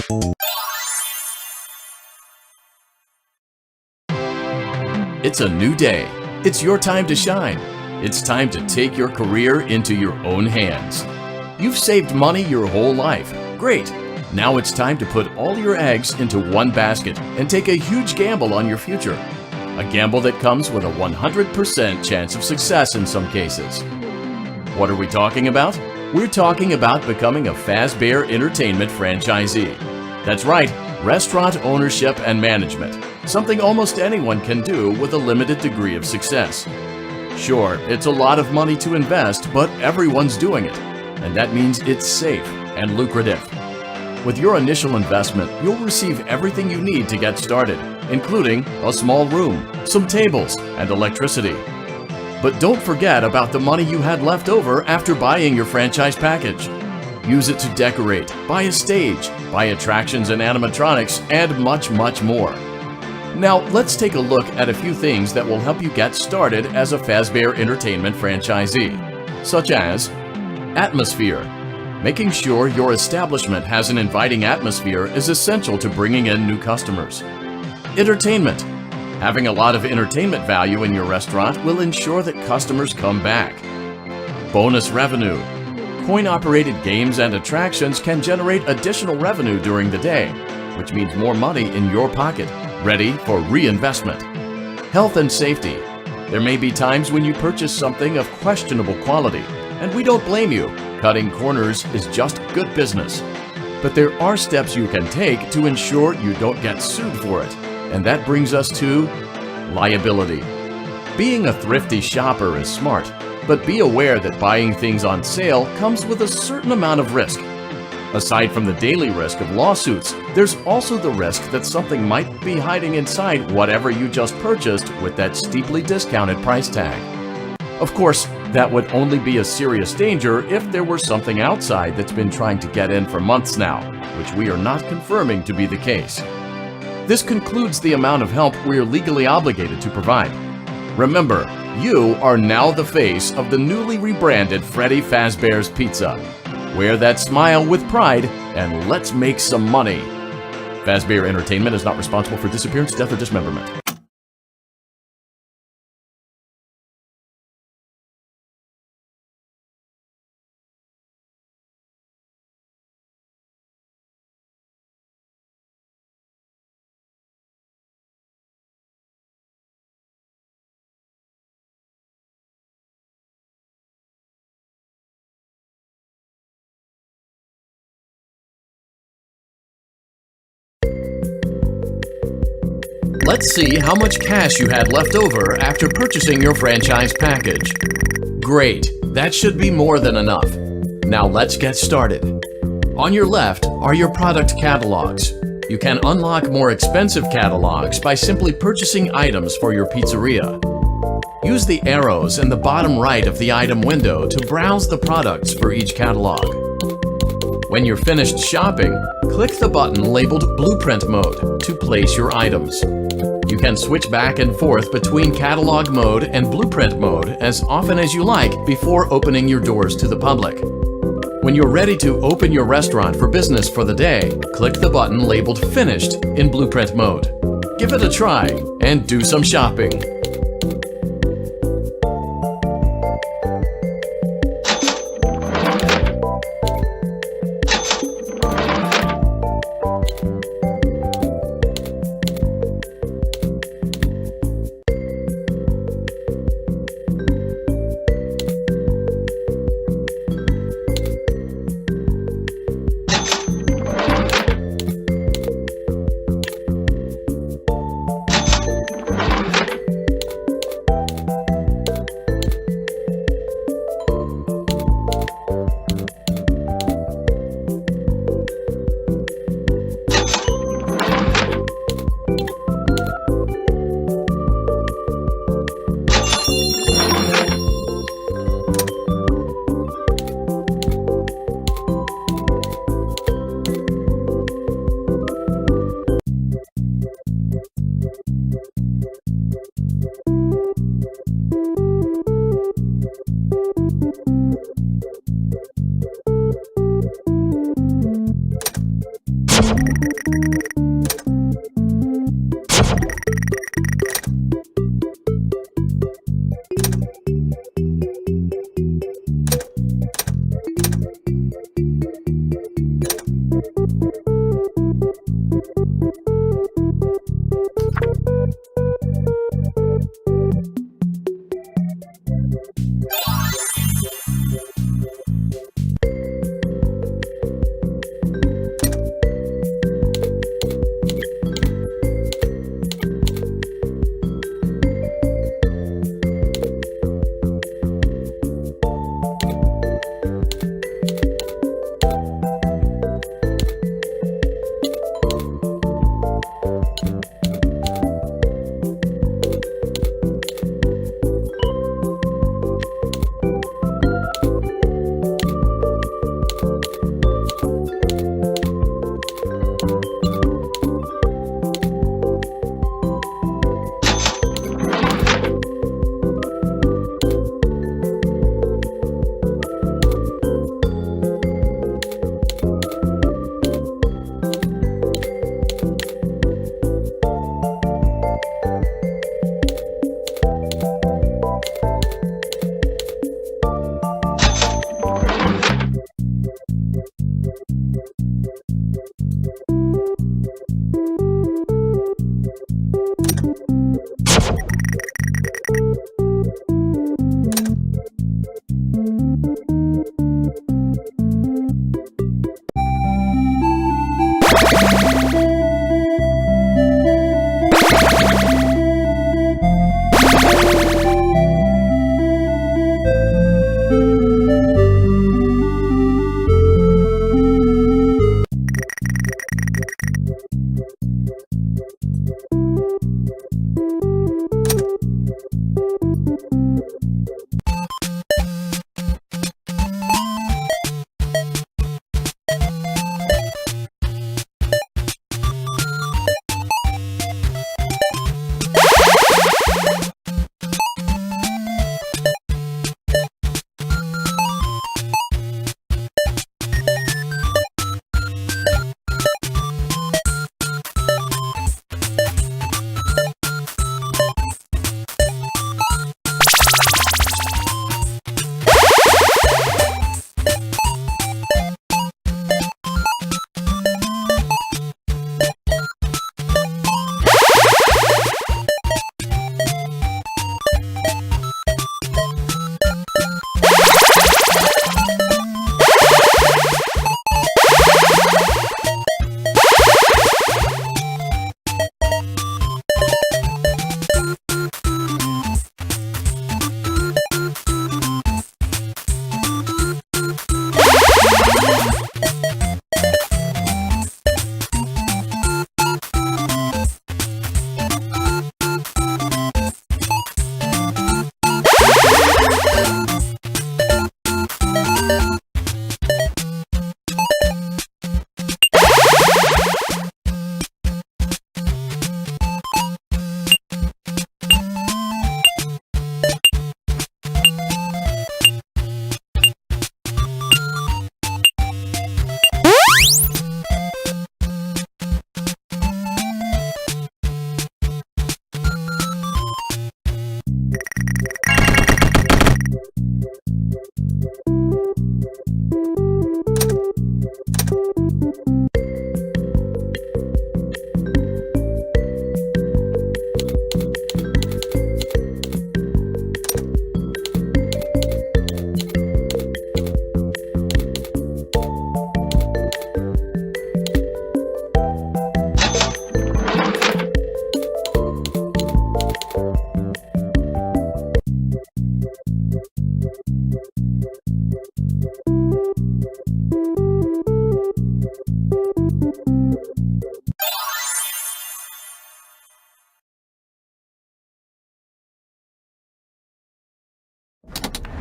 It's a new day. It's your time to shine. It's time to take your career into your own hands. You've saved money your whole life. Great. Now it's time to put all your eggs into one basket and take a huge gamble on your future. A gamble that comes with a 100% chance of success in some cases. What are we talking about? We're talking about becoming a Fazbear Entertainment franchisee. That's right, restaurant ownership and management. Something almost anyone can do with a limited degree of success. Sure, it's a lot of money to invest, but everyone's doing it. And that means it's safe and lucrative. With your initial investment, you'll receive everything you need to get started, including a small room, some tables, and electricity. But don't forget about the money you had left over after buying your franchise package. Use it to decorate, buy a stage, buy attractions and animatronics, and much, much more. Now, let's take a look at a few things that will help you get started as a Fazbear Entertainment franchisee, such as atmosphere. Making sure your establishment has an inviting atmosphere is essential to bringing in new customers. Entertainment. Having a lot of entertainment value in your restaurant will ensure that customers come back. Bonus revenue. Coin-operated games and attractions can generate additional revenue during the day, which means more money in your pocket, ready for reinvestment. Health and safety. There may be times when you purchase something of questionable quality, and we don't blame you. Cutting corners is just good business. But there are steps you can take to ensure you don't get sued for it, and that brings us to liability. Being a thrifty shopper is smart, but be aware that buying things on sale comes with a certain amount of risk. Aside from the daily risk of lawsuits, there's also the risk that something might be hiding inside whatever you just purchased with that steeply discounted price tag. Of course, that would only be a serious danger if there were something outside that's been trying to get in for months now, which we are not confirming to be the case. This concludes the amount of help we are legally obligated to provide. Remember, you are now the face of the newly rebranded Freddy Fazbear's Pizza. Wear that smile with pride, and let's make some money. Fazbear Entertainment is not responsible for disappearance, death, or dismemberment. Let's see how much cash you had left over after purchasing your franchise package. Great, that should be more than enough. Now let's get started. On your left are your product catalogs. You can unlock more expensive catalogs by simply purchasing items for your pizzeria. Use the arrows in the bottom right of the item window to browse the products for each catalog. When you're finished shopping, click the button labeled Blueprint Mode to place your items. You can switch back and forth between Catalog Mode and Blueprint Mode as often as you like before opening your doors to the public. When you're ready to open your restaurant for business for the day, click the button labeled Finished in Blueprint Mode. Give it a try and do some shopping.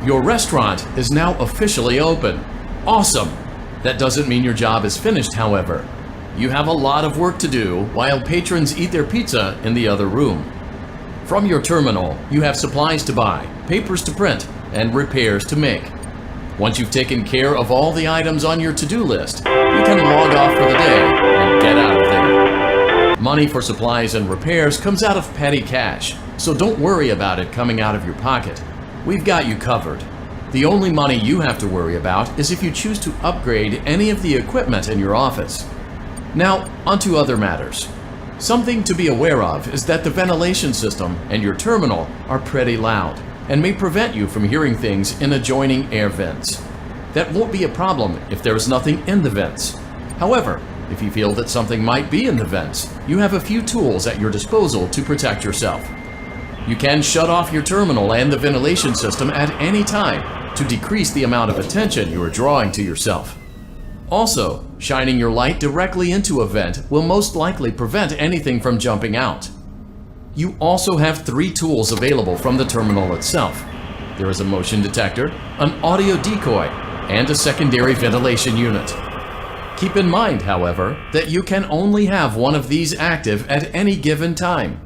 Your restaurant is now officially open. Awesome! That doesn't mean your job is finished, however. You have a lot of work to do while patrons eat their pizza in the other room. From your terminal, you have supplies to buy, papers to print, and repairs to make. Once you've taken care of all the items on your to-do list, you can log off for the day and get out money for supplies and repairs comes out of petty cash, so don't worry about it coming out of your pocket. We've got you covered. The only money you have to worry about is if you choose to upgrade any of the equipment in your office. Now, onto other matters. Something to be aware of is that the ventilation system and your terminal are pretty loud and may prevent you from hearing things in adjoining air vents. That won't be a problem if there is nothing in the vents. However, if you feel that something might be in the vents, you have a few tools at your disposal to protect yourself. You can shut off your terminal and the ventilation system at any time to decrease the amount of attention you are drawing to yourself. Also, shining your light directly into a vent will most likely prevent anything from jumping out. You also have 3 tools available from the terminal itself. There is a motion detector, an audio decoy, and a secondary ventilation unit. Keep in mind, however, that you can only have one of these active at any given time.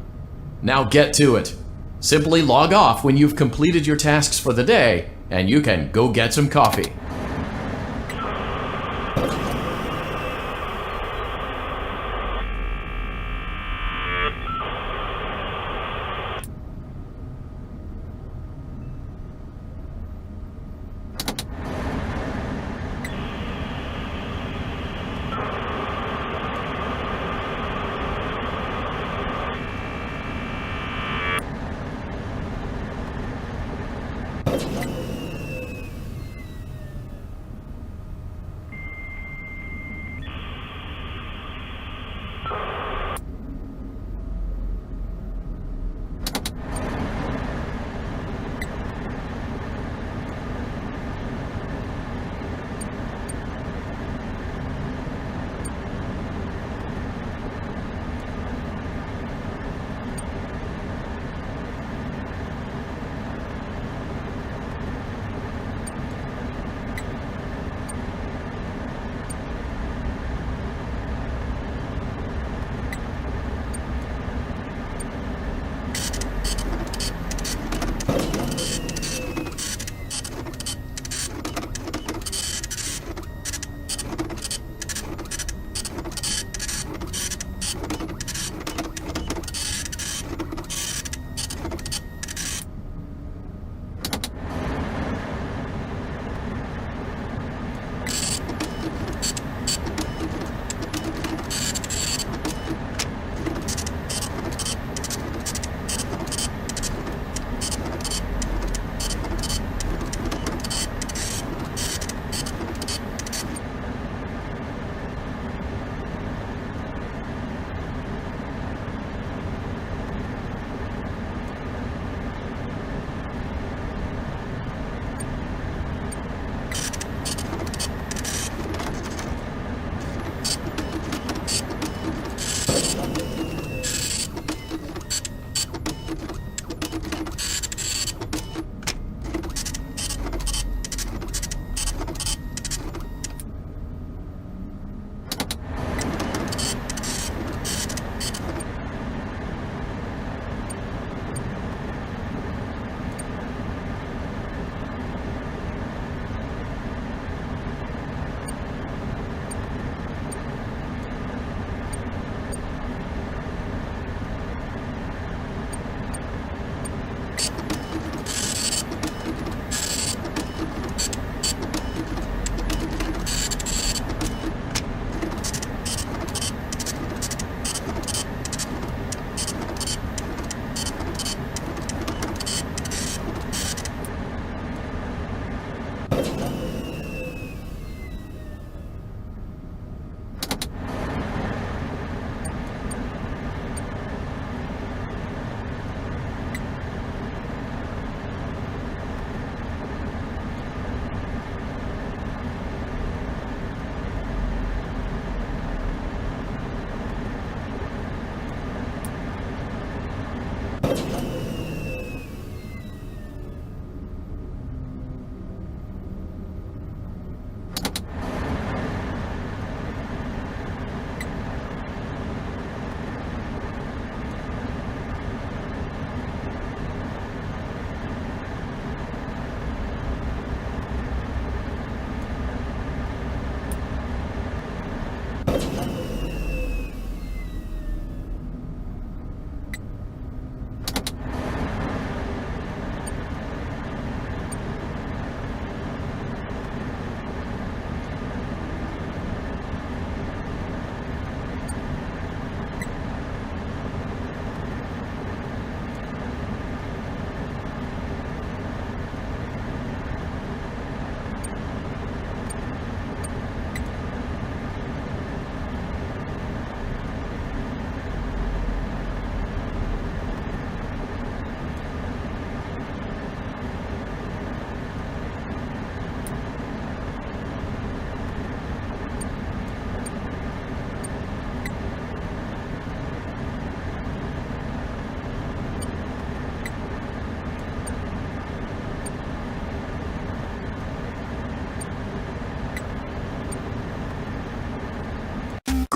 Now get to it. Simply log off when you've completed your tasks for the day, and you can go get some coffee.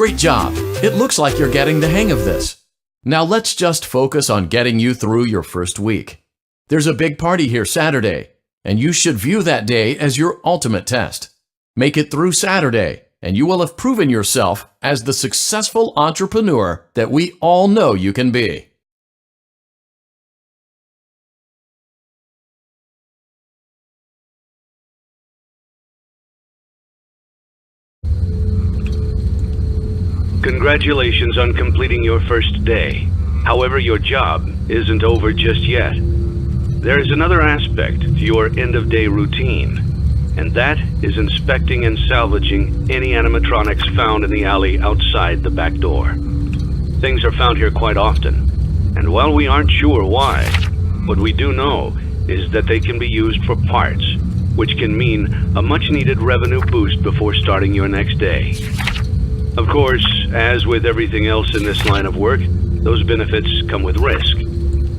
Great job! It looks like you're getting the hang of this. Now let's just focus on getting you through your first week. There's a big party here Saturday, and you should view that day as your ultimate test. Make it through Saturday, and you will have proven yourself as the successful entrepreneur that we all know you can be. Congratulations on completing your first day. However, your job isn't over just yet. There is another aspect to your end-of-day routine, and that is inspecting and salvaging any animatronics found in the alley outside the back door. Things are found here quite often, and while we aren't sure why, what we do know is that they can be used for parts, which can mean a much-needed revenue boost before starting your next day. Of course, as with everything else in this line of work, those benefits come with risk.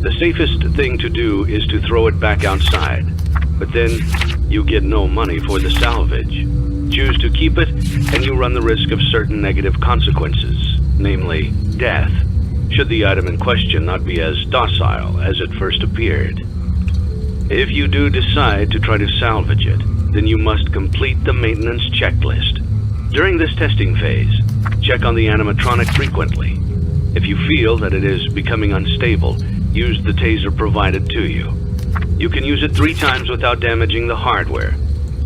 The safest thing to do is to throw it back outside, but then you get no money for the salvage. Choose to keep it, and you run the risk of certain negative consequences, namely death, should the item in question not be as docile as it first appeared. If you do decide to try to salvage it, then you must complete the maintenance checklist. During this testing phase, check on the animatronic frequently. If you feel that it is becoming unstable, use the taser provided to you. You can use it 3 times without damaging the hardware.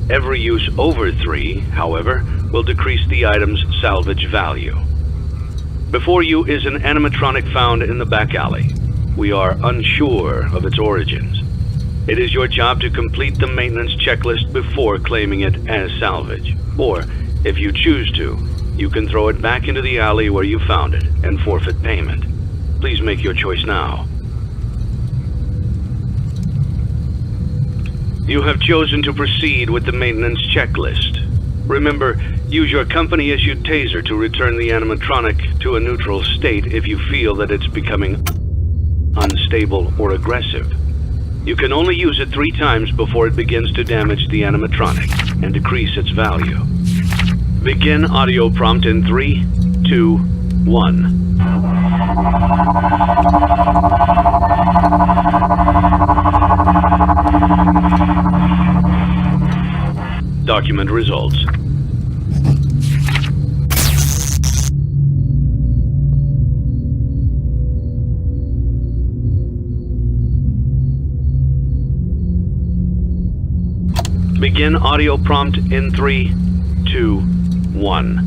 Every use over 3, however, will decrease the item's salvage value. Before you is an animatronic found in the back alley. We are unsure of its origins. It is your job to complete the maintenance checklist before claiming it as salvage. Or, if you choose to, you can throw it back into the alley where you found it and forfeit payment. Please make your choice now. You have chosen to proceed with the maintenance checklist. Remember, use your company-issued taser to return the animatronic to a neutral state if you feel that it's becoming unstable or aggressive. You can only use it 3 times before it begins to damage the animatronic and decrease its value. Begin audio prompt in 3, 2, 1. Document results. Begin audio prompt in 3, 2, 1.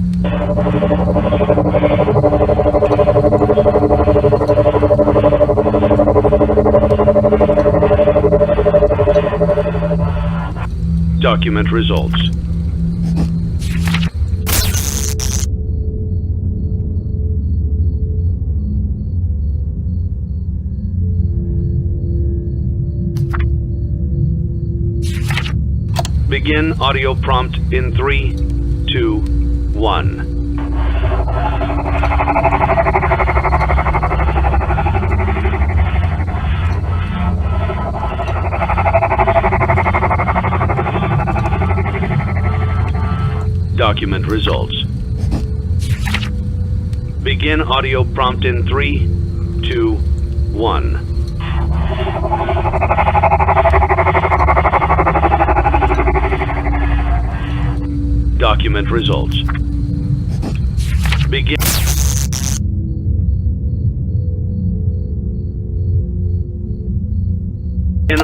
Document results. Begin audio prompt in 3, 2, 1. Document results. Begin audio prompt in 3, 2, 1. Document results. Begin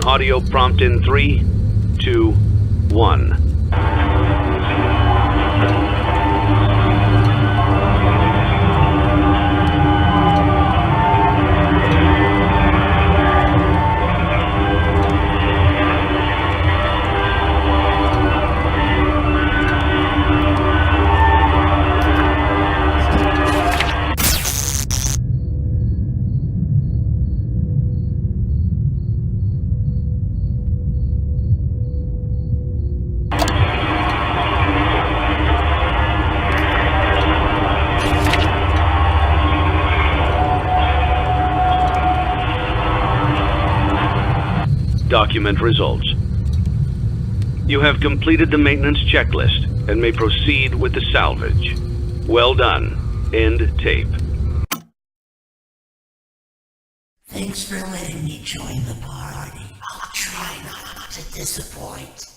audio prompt in 3, 2, 1. Document results. You have completed the maintenance checklist and may proceed with the salvage. Well done. End tape. Thanks for letting me join the party. I'll try not to disappoint.